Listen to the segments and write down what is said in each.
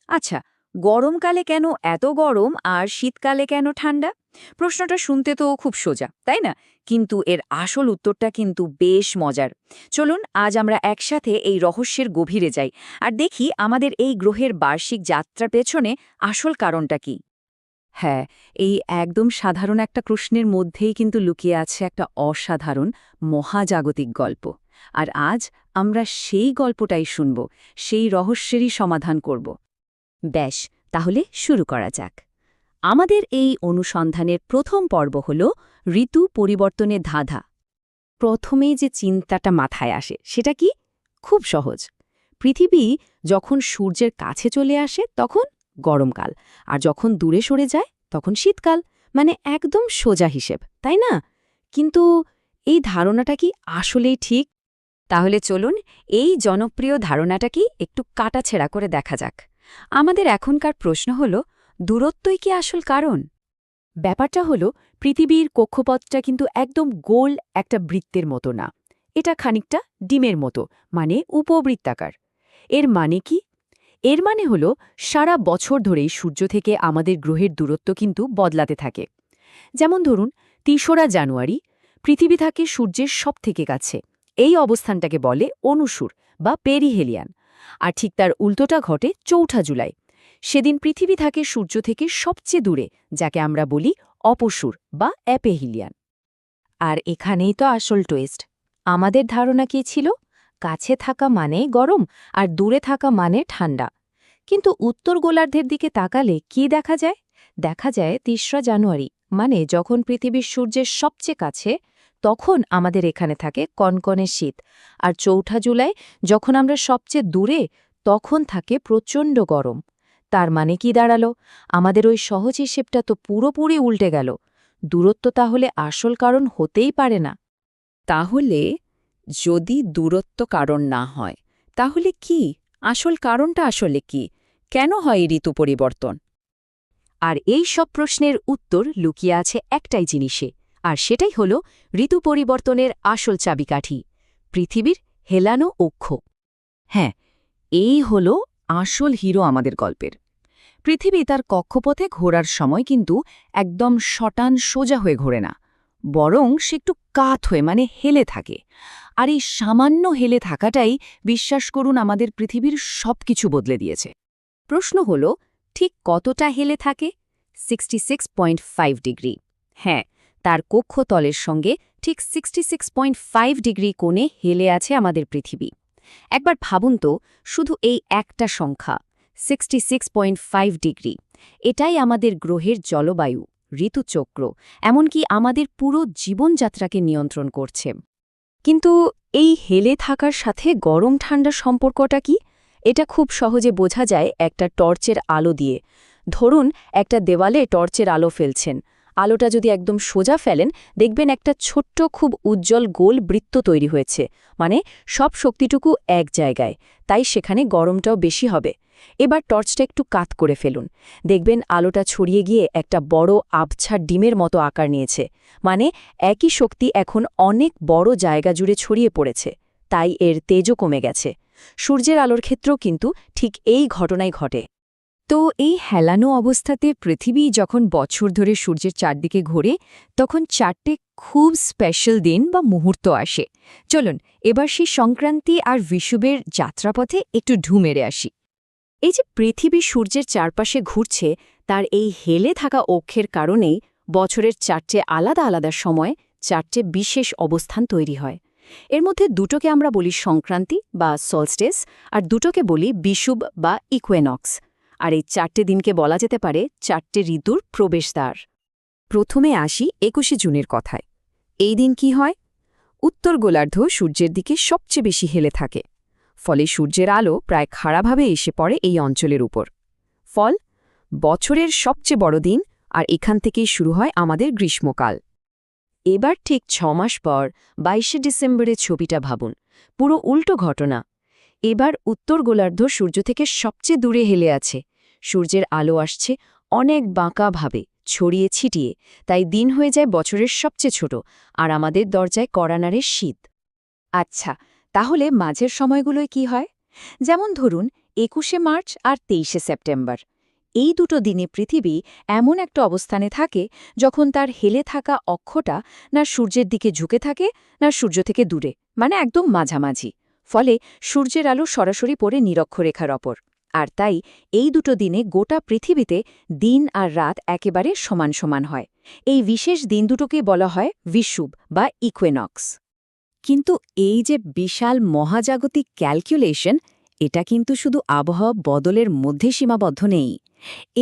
আচ্ছা, গরমকালে কেন এত গরম আর শীতকালে কেন ঠান্ডা? প্রশ্নটা শুনতে তো খুব সোজা, তাই না? কিন্তু এর আসল উত্তরটা কিন্তু বেশ মজার। চলুন আজ আমরা একসাথে এই রহস্যের গভীরে যাই আর দেখি আমাদের এই গ্রহের বার্ষিক যাত্রার পেছনে আসল কারণটা কি। হ্যাঁ, এই একদম সাধারণ একটা প্রশ্নের মধ্যেই কিন্তু লুকিয়ে আছে একটা অসাধারণ মহাজাগতিক গল্প। আর আজ আমরা সেই গল্পটাই শুনব, সেই রহস্যেরই সমাধান করব। বেশ, তাহলে শুরু করা যাক। আমাদের এই অনুসন্ধানের প্রথম পর্ব হল ঋতু পরিবর্তনের ধাঁধা। প্রথমেই যে চিন্তাটা মাথায় আসে সেটা কি? খুব সহজ। পৃথিবী যখন সূর্যের কাছে চলে আসে তখন গরমকাল, আর যখন দূরে সরে যায় তখন শীতকাল। মানে একদম সোজা হিসেব, তাই না? কিন্তু এই ধারণাটা কি আসলেই ঠিক? তাহলে চলুন এই জনপ্রিয় ধারণাটা কি একটু কাটাছেঁড়া করে দেখা যাক। আমাদের এখনকার প্রশ্ন হল, দূরত্বই কি আসল কারণ? ব্যাপারটা হলো, পৃথিবীর কক্ষপথটা কিন্তু একদম গোল একটা বৃত্তের মতো না। এটা খানিকটা ডিমের মতো, মানে উপবৃত্তাকার। এর মানে কি? এর মানে হলো সারা বছর ধরেই সূর্য থেকে আমাদের গ্রহের দূরত্ব কিন্তু বদলাতে থাকে। যেমন ধরুন ৩রা জানুয়ারি পৃথিবী থাকে সূর্যের সবথেকে কাছে। এই অবস্থানটাকে বলে অনুসুর বা পেরিহেলিয়ান। আর ঠিক তার উল্টোটা ঘটে ৪ঠা জুলাই। সেদিন পৃথিবী থাকে সূর্য থেকে সবচেয়ে দূরে, যাকে আমরা বলি অপসুর বা অ্যাপেহিলিয়ান। আর এখানেই তো আসল টুইস্ট। আমাদের ধারণা কি ছিল? কাছে থাকা মানে গরম আর দূরে থাকা মানে ঠান্ডা। কিন্তু উত্তর গোলার্ধের দিকে তাকালে কি দেখা যায়? দেখা যায় ৩রা জানুয়ারি, মানে যখন পৃথিবীর সূর্যের সবচেয়ে কাছে, তখন আমাদের এখানে থাকে কনকনে শীত। আর ৪ঠা জুলাই যখন আমরা সবচেয়ে দূরে, তখন থাকে প্রচণ্ড গরম। তার মানে কি দাঁড়ালো? আমাদের ওই সহজ হিসেবটা তো পুরোপুরি উল্টে গেল। দূরত্ব তাহলে আসল কারণ হতেই পারে না। তাহলে যদি দূরত্ব কারণ না হয়, তাহলে কি আসল কারণটা আসলে কি? কেন হয় এই ঋতু পরিবর্তন? আর এই সব প্রশ্নের উত্তর লুকিয়ে আছে একটাই জিনিসে, আর সেটাই হল ঋতু পরিবর্তনের আসল চাবিকাঠি: পৃথিবীর হেলানো অক্ষ। হ্যাঁ, এই হল আসল হিরো আমাদের গল্পের। পৃথিবী তার কক্ষপথে ঘোরার সময় কিন্তু একদম শটান সোজা হয়ে ঘোরে না, বরং সে একটু কাত হয়ে, মানে হেলে থাকে। আর এই সামান্য হেলে থাকাটাই, বিশ্বাস করুন, আমাদের পৃথিবীর সবকিছু বদলে দিয়েছে। প্রশ্ন হল, ঠিক কতটা হেলে থাকে? 66.5 ডিগ্রি। হ্যাঁ, তার কক্ষতলের সঙ্গে ঠিক 66.5 ডিগ্রি কোণে হেলে আছে আমাদের পৃথিবী। একবার ভাবুন তো, শুধু এই একটা সংখ্যা 66.5 ডিগ্রি, এটাই আমাদের গ্রহের জলবায়ু, ঋতুচক্র, এমনকি আমাদের পুরো জীবনযাত্রাকে নিয়ন্ত্রণ করছে। কিন্তু এই হেলে থাকার সাথে গরম ঠান্ডার সম্পর্কটা কি? এটা খুব সহজে বোঝা যায় একটা টর্চের আলো দিয়ে। ধরুন একটা দেওয়ালে টর্চের আলো ফেলছেন। আলোটা যদি একদম সোজা ফেলেন, দেখবেন একটা ছোট্ট খুব উজ্জ্বল গোল বৃত্ত তৈরি হয়েছে। মানে সব শক্তিটুকু এক জায়গায়, তাই সেখানে গরমটাও বেশি হবে। এবার টর্চটা একটু কাত করে ফেলুন। দেখবেন আলোটা ছড়িয়ে গিয়ে একটা বড় আবছা ডিমের মতো আকার নিয়েছে। মানে একই শক্তি এখন অনেক বড় জায়গা জুড়ে ছড়িয়ে পড়েছে, তাই এর তেজও কমে গেছে। সূর্যের আলোর ক্ষেত্রেও কিন্তু ঠিক এই ঘটনাই ঘটে। তো এই হেলানো অবস্থাতে পৃথিবী যখন বছর ধরে সূর্যের চারদিকে ঘোরে, তখন 4টে খুব স্পেশাল দিন বা মুহূর্ত আসে। চলুন এবার সেই সংক্রান্তি আর বিষুবের যাত্রাপথে একটু ঢু মেরে আসি। এই যে পৃথিবী সূর্যের চারপাশে ঘুরছে, তার এই হেলে থাকা অক্ষের কারণেই বছরের 4টে আলাদা আলাদা সময় 4টে বিশেষ অবস্থান তৈরি হয়। এর মধ্যে দুটোকে আমরা বলি সংক্রান্তি বা সলস্টেস, আর দুটোকে বলি বিষুব বা ইকুয়েনক্স। আর এই 4টে দিনকে বলা যেতে পারে 4টে ঋতুর প্রবেশদ্বার। প্রথমে আসি 21শে জুনের কথায়। এই দিন কি হয়? উত্তর গোলার্ধ সূর্যের দিকে সবচেয়ে বেশি হেলে থাকে। ফলে সূর্যের আলো প্রায় খাড়াভাবে এসে পড়ে এই অঞ্চলের উপর। ফল, বছরের সবচেয়ে বড় দিন, আর এখান থেকেই শুরু হয় আমাদের গ্রীষ্মকাল। এবার ঠিক 6 মাস পর 22শে ডিসেম্বরের ছবিটা ভাবুন। পুরো উল্টো ঘটনা। এবার উত্তর গোলার্ধ সূর্য থেকে সবচেয়ে দূরে হেলে আছে। সূর্যের আলো আসছে অনেক বাঁকাভাবে, ছড়িয়ে ছিটিয়ে, তাই দিন হয়ে যায় বছরের সবচেয়ে ছোট, আর আমাদের দরজায় কড়ানাড়ের শীত। আচ্ছা, তাহলে মাঝের সময়গুলোয় কি হয়? যেমন ধরুন 21শে মার্চ আর 23শে সেপ্টেম্বর। এই দুটো দিনে পৃথিবী এমন একটা অবস্থানে থাকে যখন তার হেলে থাকা অক্ষটা না সূর্যের দিকে ঝুঁকে থাকে না সূর্য থেকে দূরে, মানে একদম মাঝামাঝি। ফলে সূর্যের আলো সরাসরি পড়ে নিরক্ষরেখার ওপর। আর তাই এই দুটো দিনে গোটা পৃথিবীতে দিন আর রাত একেবারে সমান সমান হয়। এই বিশেষ দিন দুটোকে বলা হয় বিষুব বা ইকুয়েনক্স। কিন্তু এই যে বিশাল মহাজাগতিক ক্যালকুলেশন, এটা কিন্তু শুধু আবহাওয়া বদলের মধ্যে সীমাবদ্ধ নেই।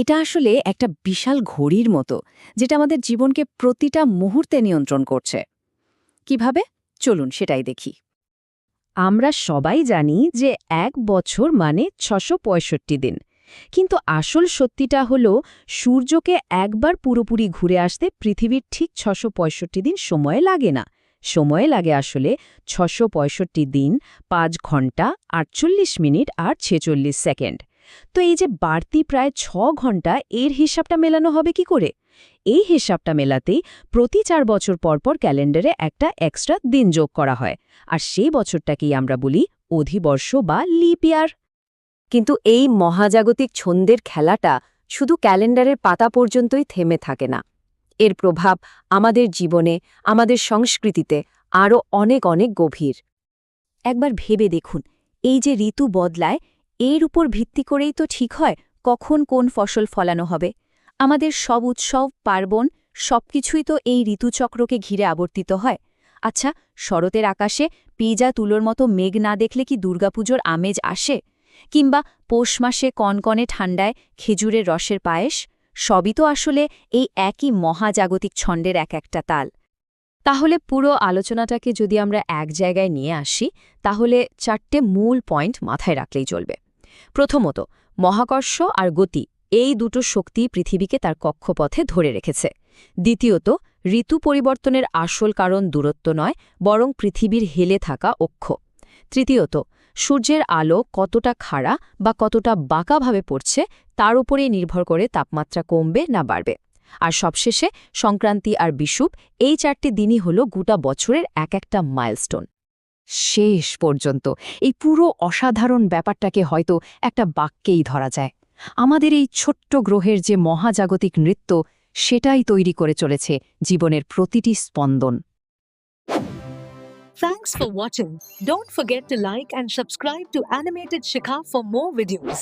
এটা আসলে একটা বিশাল ঘড়ির মতো, যেটা আমাদের জীবনকে প্রতিটা মুহূর্তে নিয়ন্ত্রণ করছে। কিভাবে? চলুন সেটাই দেখি। আমরা সবাই জানি যে এক বছর মানে ৬৬৫ দিন। কিন্তু আসল সত্যিটা হলো সূর্যকে একবার পুরোপুরি ঘুরে আসতে পৃথিবীর ঠিক ৬৬৫ দিন সময় লাগে না। সময় লাগে আসলে ৬৬৫ দিন, ৫ ঘন্টা, ৪৮ মিনিট আর ৪৬ সেকেন্ড। তো এই যে বাড়তি প্রায় ৬ ঘন্টা, এর হিসাবটা মেলানো হবে কি করে? এই হিসাবটা মেলাতেই প্রতি ৪ বছর পরপর ক্যালেন্ডারে একটা এক্সট্রা দিন যোগ করা হয়, আর সেই বছরটাকেই আমরা বলি অধিবর্ষ বা লিপ ইয়ার। কিন্তু এই মহাজাগতিক ছন্দের খেলাটা শুধু ক্যালেন্ডারের পাতা পর্যন্তই থেমে থাকে না। এর প্রভাব আমাদের জীবনে, আমাদের সংস্কৃতিতে আরও অনেক অনেক গভীর। একবার ভেবে দেখুন, এই যে ঋতু বদলায়, এর উপর ভিত্তি করেই তো ঠিক হয় কখন কোন ফসল ফলানো হবে। আমাদের সব উৎসব, পার্বণ সবকিছুই তো এই ঋতুচক্রকে ঘিরে আবর্তিত হয়। আচ্ছা, শরতের আকাশে পিজা তুলোর মতো মেঘ না দেখলে কি দুর্গাপুজোর আমেজ আসে? কিংবা পৌষ মাসে কনকনে ঠান্ডায় খেজুরের রসের পায়েস? সবই তো আসলে এই একই মহাজাগতিক ছন্দের এক একটা তাল। তাহলে পুরো আলোচনাটাকে যদি আমরা এক জায়গায় নিয়ে আসি, তাহলে 4টে মূল পয়েন্ট মাথায় রাখলেই চলবে। প্রথমত, মহাকর্ষ আর গতি, এই দুটো শক্তি পৃথিবীকে তার কক্ষপথে ধরে রেখেছে। দ্বিতীয়ত, ঋতু পরিবর্তনের আসল কারণ দূরত্ব নয়, বরং পৃথিবীর হেলে থাকা অক্ষ। তৃতীয়ত, সূর্যের আলো কতটা খাড়া বা কতটা বাঁকাভাবে পড়ছে তার উপরেই নির্ভর করে তাপমাত্রা কমবে না বাড়বে। আর সবশেষে সংক্রান্তি আর বিষুব, এই 4টে দিনই হল গোটা বছরের এক একটা মাইলস্টোন। শেষ পর্যন্ত এই পুরো অসাধারণ ব্যাপারটাকে হয়তো একটা বাক্যেই ধরা যায়। আমাদের এই ছোট্ট গ্রহের যে মহাজাগতিক নৃত্য, সেটাই তৈরি করে চলেছে জীবনের প্রতিটি স্পন্দন। Thanks for watching. Don't forget to like and subscribe to Animated Shikha for more videos.